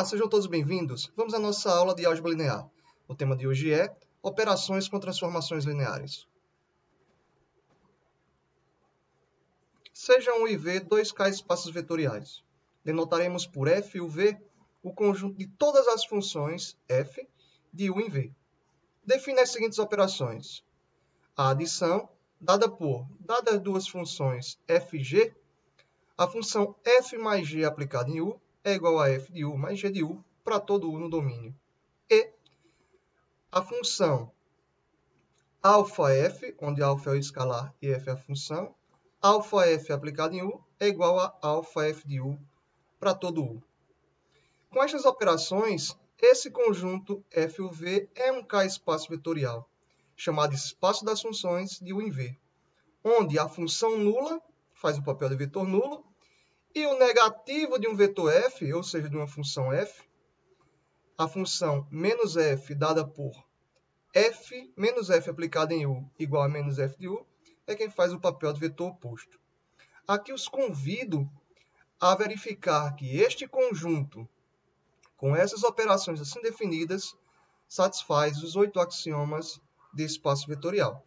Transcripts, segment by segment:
Olá, sejam todos bem-vindos. Vamos à nossa aula de álgebra linear. O tema de hoje é operações com transformações lineares. Sejam U e V 2K espaços vetoriais. Denotaremos por F e U V o conjunto de todas as funções f de U em V. Define as seguintes operações. A adição, dadas duas funções f e g, a função f mais g aplicada em U é igual a f de U mais g de U para todo U no domínio. E a função αf, onde α é o escalar e f é a função, αf aplicado em U é igual a αf de U para todo U. Com estas operações, esse conjunto f e u v é um K espaço vetorial, chamado espaço das funções de U em V, onde a função nula faz o papel de vetor nulo e o negativo de um vetor f, ou seja, de uma função f, a função menos f dada por f menos f aplicado em U igual a menos f de U, é quem faz o papel de vetor oposto. Aqui os convido a verificar que este conjunto, com essas operações assim definidas, satisfaz os 8 axiomas de espaço vetorial.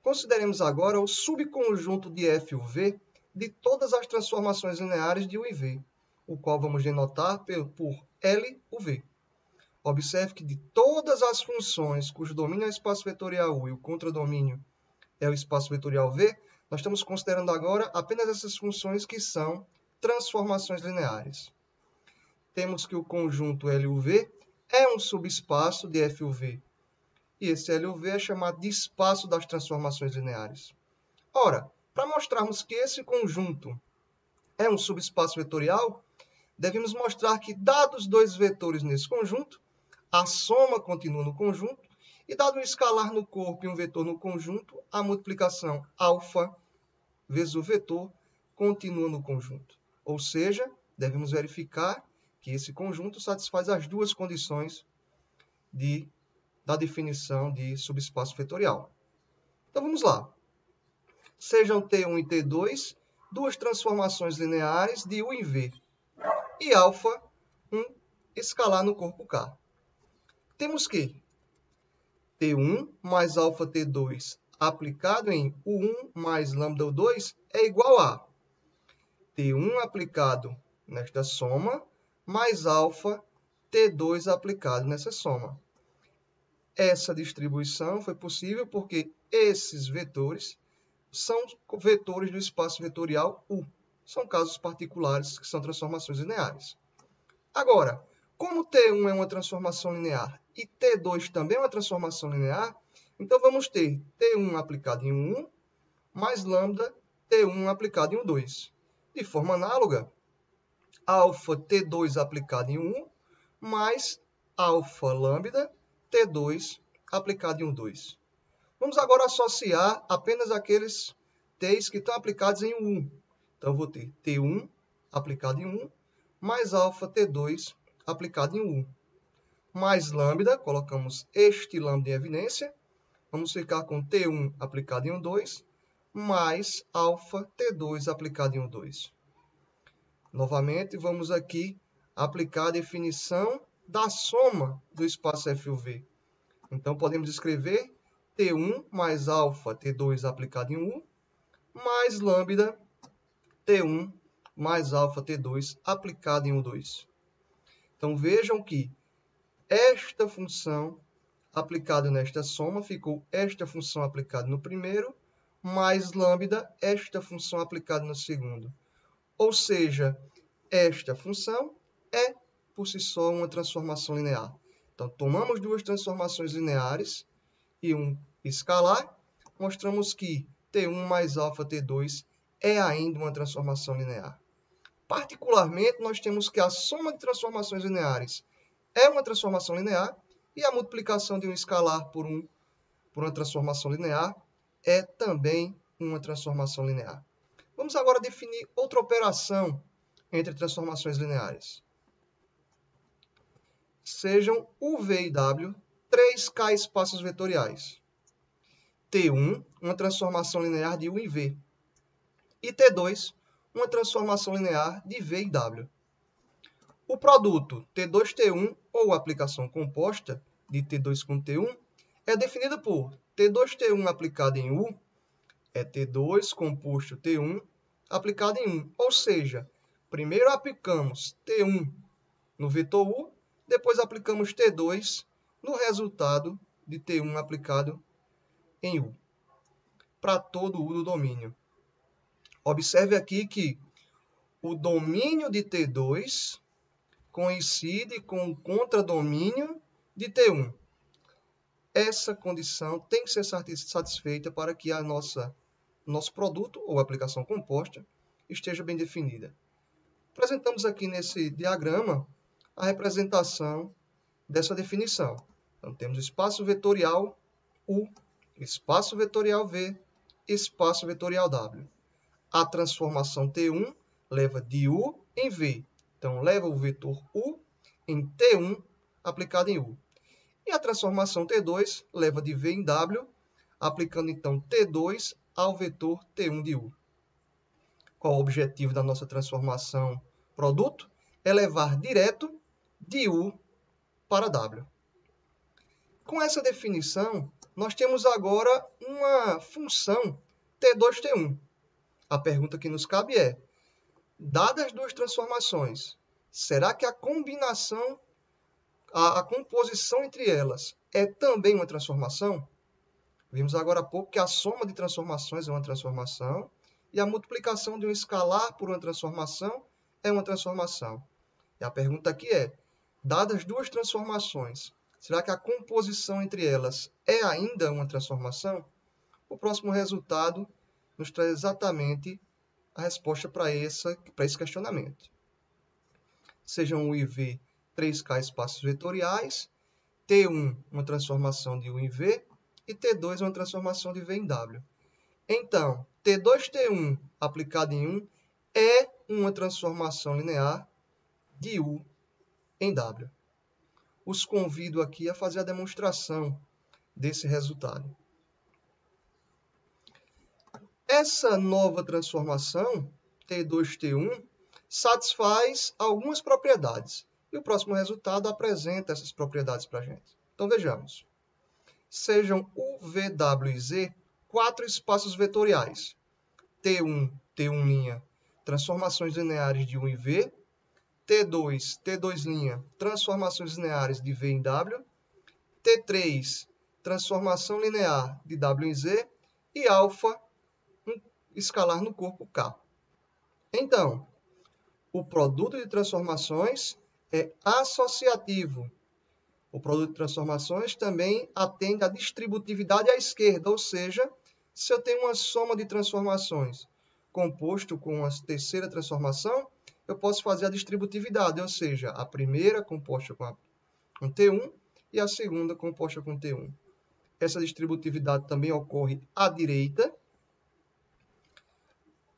Consideremos agora o subconjunto de f e u v de todas as transformações lineares de U em V, o qual vamos denotar por L u v. Observe que de todas as funções cujo domínio é o espaço vetorial U e o contradomínio é o espaço vetorial V, nós estamos considerando agora apenas essas funções que são transformações lineares. Temos que o conjunto L u v é um subespaço de f e u v. E esse L u v é chamado de espaço das transformações lineares. Ora, para mostrarmos que esse conjunto é um subespaço vetorial, devemos mostrar que, dados dois vetores nesse conjunto, a soma continua no conjunto, e dado um escalar no corpo e um vetor no conjunto, a multiplicação alfa vezes o vetor continua no conjunto. Ou seja, devemos verificar que esse conjunto satisfaz as duas condições da definição de subespaço vetorial. Então vamos lá. Sejam T1 e T2 duas transformações lineares de U em V e alfa um escalar no corpo K. Temos que T1 mais alfa T2 aplicado em U1 mais lambda U2 é igual a T1 aplicado nesta soma mais alfa T2 aplicado nessa soma. Essa distribuição foi possível porque esses vetores são vetores do espaço vetorial U. São casos particulares que são transformações lineares. Agora, como T1 é uma transformação linear e T2 também é uma transformação linear, então vamos ter T1 aplicado em U1 mais lambda T1 aplicado em U2. De forma análoga, alfa T2 aplicado em U1 mais alfa lambda T2 aplicado em U2. Vamos agora associar apenas aqueles T's que estão aplicados em U1. Então, eu vou ter T1 aplicado em U1 mais alfa T2 aplicado em U1. Mais lambda, colocamos este lambda em evidência. Vamos ficar com T1 aplicado em U2 mais alfa T2 aplicado em U2. Novamente, vamos aqui aplicar a definição da soma do espaço f e u v. Então, podemos escrever T1 mais alfa T2 aplicado em U, mais lambda T1 mais alfa T2 aplicado em U2. Então, vejam que esta função aplicada nesta soma ficou esta função aplicada no primeiro, mais lambda, esta função aplicada no segundo. Ou seja, esta função é, por si só, uma transformação linear. Então, tomamos duas transformações lineares e um escalar, mostramos que T1 mais alfa T2 é ainda uma transformação linear. Particularmente, nós temos que a soma de transformações lineares é uma transformação linear e a multiplicação de um escalar por uma transformação linear é também uma transformação linear. Vamos agora definir outra operação entre transformações lineares. Sejam UV e W 3K espaços vetoriais. T1, uma transformação linear de U em V. E T2, uma transformação linear de V e W. O produto T2T1 ou aplicação composta de T2 com T1 é definido por T2T1 aplicado em U é T2 composto T1 aplicado em 1. Ou seja, primeiro aplicamos T1 no vetor U, depois aplicamos T2 no resultado de T1 aplicado em U, para todo U do domínio. Observe aqui que o domínio de T2 coincide com o contradomínio de T1. Essa condição tem que ser satisfeita para que nosso produto ou aplicação composta esteja bem definida. Apresentamos aqui nesse diagrama a representação dessa definição. Então, temos espaço vetorial U, espaço vetorial V, espaço vetorial W. A transformação T1 leva de U em V. Então, leva o vetor U em T1 aplicado em U. E a transformação T2 leva de V em W, aplicando então T2 ao vetor T1 de U. Qual o objetivo da nossa transformação produto? É levar direto de U para W. Com essa definição, nós temos agora uma função T2T1. A pergunta que nos cabe é, dadas as duas transformações, será que a combinação, a composição entre elas é também uma transformação? Vimos agora há pouco que a soma de transformações é uma transformação e a multiplicação de um escalar por uma transformação é uma transformação. E a pergunta aqui é, dadas as duas transformações, será que a composição entre elas é ainda uma transformação? O próximo resultado nos traz exatamente a resposta para esse questionamento. Sejam U e V 3K espaços vetoriais, T1 uma transformação de U em V e T2 uma transformação de V em W. Então, T2T1 aplicado em 1 é uma transformação linear de U em W. Os convido aqui a fazer a demonstração desse resultado. Essa nova transformação, T2T1, satisfaz algumas propriedades. E o próximo resultado apresenta essas propriedades para a gente. Então, vejamos. Sejam U, V, W e Z 4 espaços vetoriais. T1, T1', transformações lineares de U em V. T2, T2', transformações lineares de V em W. T3, transformação linear de W em Z. E alfa, um escalar no corpo K. Então, o produto de transformações é associativo. O produto de transformações também atende à distributividade à esquerda, ou seja, se eu tenho uma soma de transformações composto com a terceira transformação, eu posso fazer a distributividade, ou seja, a primeira composta com T1 e a segunda composta com T1. Essa distributividade também ocorre à direita.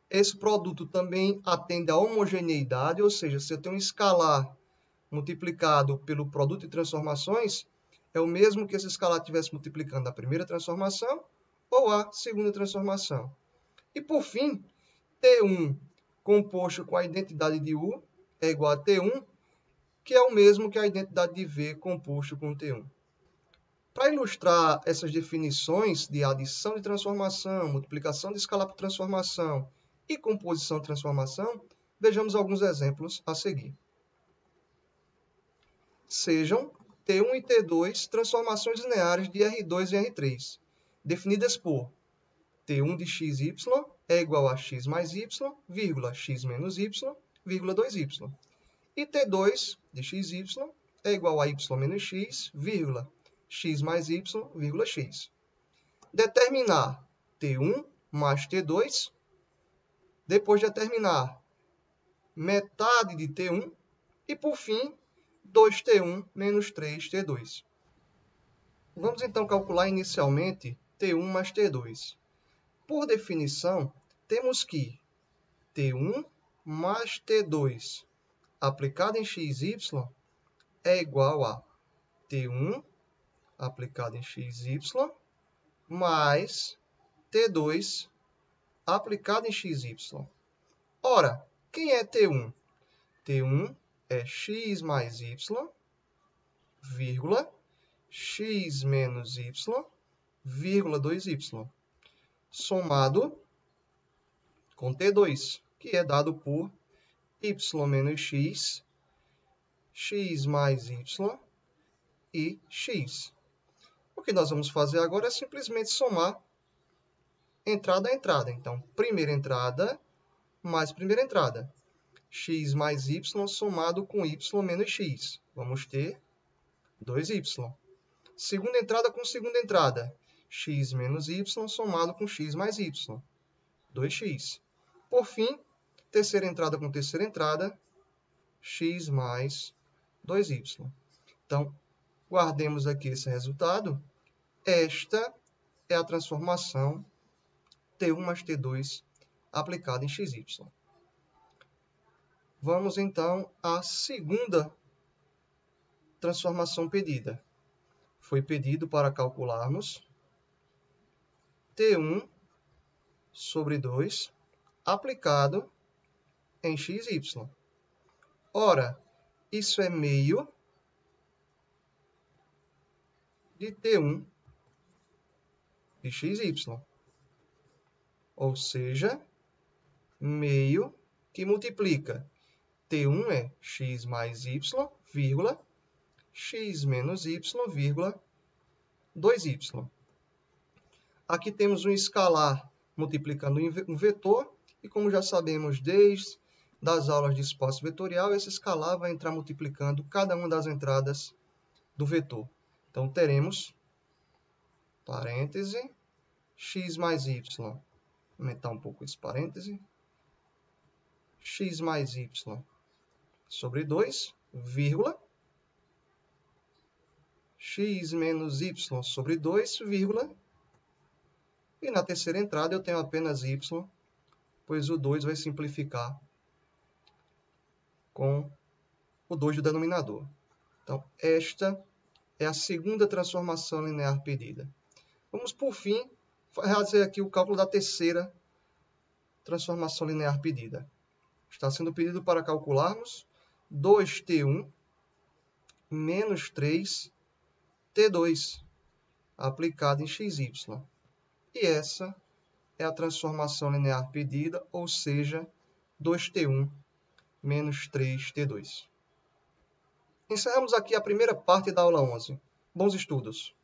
Esse produto também atende à homogeneidade, ou seja, se eu tenho um escalar multiplicado pelo produto de transformações, é o mesmo que esse escalar estivesse multiplicando a primeira transformação ou a segunda transformação. E, por fim, T1 composto com a identidade de U é igual a T1, que é o mesmo que a identidade de V composto com T1. Para ilustrar essas definições de adição de transformação, multiplicação de escalar por transformação e composição de transformação, vejamos alguns exemplos a seguir. Sejam T1 e T2 transformações lineares de R2 e R3, definidas por T1 de xy é igual a x mais y, vírgula, x menos y, vírgula 2y. E T2 de xy é igual a y menos x, vírgula, x mais y, vírgula, x. Determinar T1 mais T2, depois determinar metade de T1 e, por fim, 2T1 menos 3T2. Vamos então calcular inicialmente T1 mais T2. Por definição, temos que T1 mais T2 aplicado em xy é igual a T1 aplicado em xy mais T2 aplicado em xy. Ora, quem é T1? T1 é é x mais y, vírgula, x menos y, vírgula 2y, somado com T2, que é dado por y menos x, x mais y e x. O que nós vamos fazer agora é simplesmente somar entrada a entrada. Então, primeira entrada mais primeira entrada. X mais y somado com y menos x. Vamos ter 2y. Segunda entrada com segunda entrada. X menos y somado com x mais y. 2x. Por fim, terceira entrada com terceira entrada. X mais 2y. Então, guardemos aqui esse resultado. Esta é a transformação T1 mais T2 aplicada em xy. Vamos, então, à segunda transformação pedida. Foi pedido para calcularmos T1 sobre 2 aplicado em xy. Ora, isso é meio de T1 de xy. Ou seja, meio que multiplica. T1 é x mais y, vírgula, x menos y, vírgula, 2y. Aqui temos um escalar multiplicando um vetor, e como já sabemos desde as aulas de espaço vetorial, esse escalar vai entrar multiplicando cada uma das entradas do vetor. Então, teremos, parêntese, x mais y, vou aumentar um pouco esse parêntese, x mais y sobre 2, vírgula, x menos y sobre 2, vírgula, e na terceira entrada eu tenho apenas y, pois o 2 vai simplificar com o 2 do denominador. Então, esta é a segunda transformação linear pedida. Vamos, por fim, fazer aqui o cálculo da terceira transformação linear pedida. Está sendo pedido para calcularmos 2t1 menos 3t2 aplicado em xy. E essa é a transformação linear pedida, ou seja, 2t1 menos 3t2. Encerramos aqui a primeira parte da aula 11. Bons estudos!